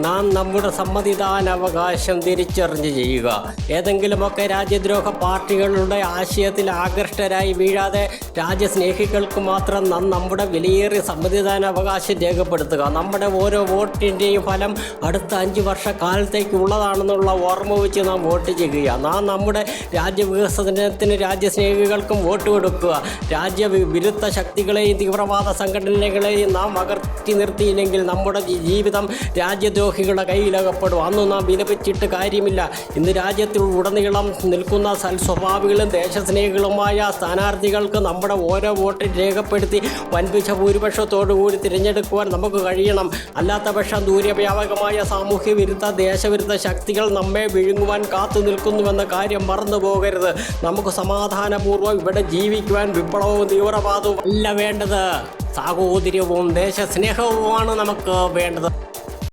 നാം നമ്മുടെ സമ്മതിദാനാവകാശം തിരിച്ചറിഞ്ഞ് ചെയ്യുക. ഏതെങ്കിലുമൊക്കെ രാജ്യദ്രോഹ പാർട്ടികളുടെ ആശയത്തിൽ ആകൃഷ്ടരായി വീഴാതെ രാജ്യസ്നേഹികൾക്ക് മാത്രം നാം നമ്മുടെ വിലയേറിയ സമ്മതിദാനാവകാശം രേഖപ്പെടുത്തുക. നമ്മുടെ ഓരോ വോട്ടിൻ്റെയും ഫലം അടുത്ത 5 വർഷക്കാലത്തേക്ക് ഉള്ളതാണെന്നുള്ള ഓർമ്മ വെച്ച് നാം വോട്ട് ചെയ്യുക. നാം നമ്മുടെ രാജ്യവികസനത്തിന് രാജ്യസ്നേഹികൾക്കും വോട്ട് കൊടുക്കുക. രാജ്യവിരുദ്ധ ശക്തികളെയും തീവ്രവാദ സംഘടനകളെയും നാം അകറ്റി നിർത്തിയില്ലെങ്കിൽ നമ്മുടെ ജീവിതം രാജ്യദ്രോഹികളുടെ കയ്യിലകപ്പെടും. അന്ന് നാം വിലപിച്ചിട്ട് കാര്യമില്ല. ഇന്ന് രാജ്യത്തിൽ ഉടനീളം നിൽക്കുന്ന സൽസ്വഭാവികളും ദേശസ്നേഹികളുമായ സ്ഥാനാർത്ഥികൾക്ക് നമ്മുടെ ഓരോ വോട്ടും രേഖപ്പെടുത്തി വൻപിച്ച ഭൂരിപക്ഷത്തോടുകൂടി തിരഞ്ഞെടുക്കുവാൻ നമുക്ക് കഴിയണം. അല്ലാത്ത പക്ഷം ദൂരവ്യാപകമായ സാമൂഹ്യ വിരുദ്ധ ദേശവിരുദ്ധ ശക്തികൾ നമ്മെ വിഴുങ്ങുവാൻ കാത്തു നിൽക്കുന്നുവെന്ന കാര്യം മറന്നു പോകരുത്. നമുക്ക് സമാധാനപൂർവ്വം ഇവിടെ ജീവിക്കുവാൻ വിപ്ലവവും തീവ്രവാദവും അല്ല വേണ്ടത്, സാഹോദര്യവും ദേശസ്നേഹവുമാണ് നമുക്ക് വേണ്ടത്.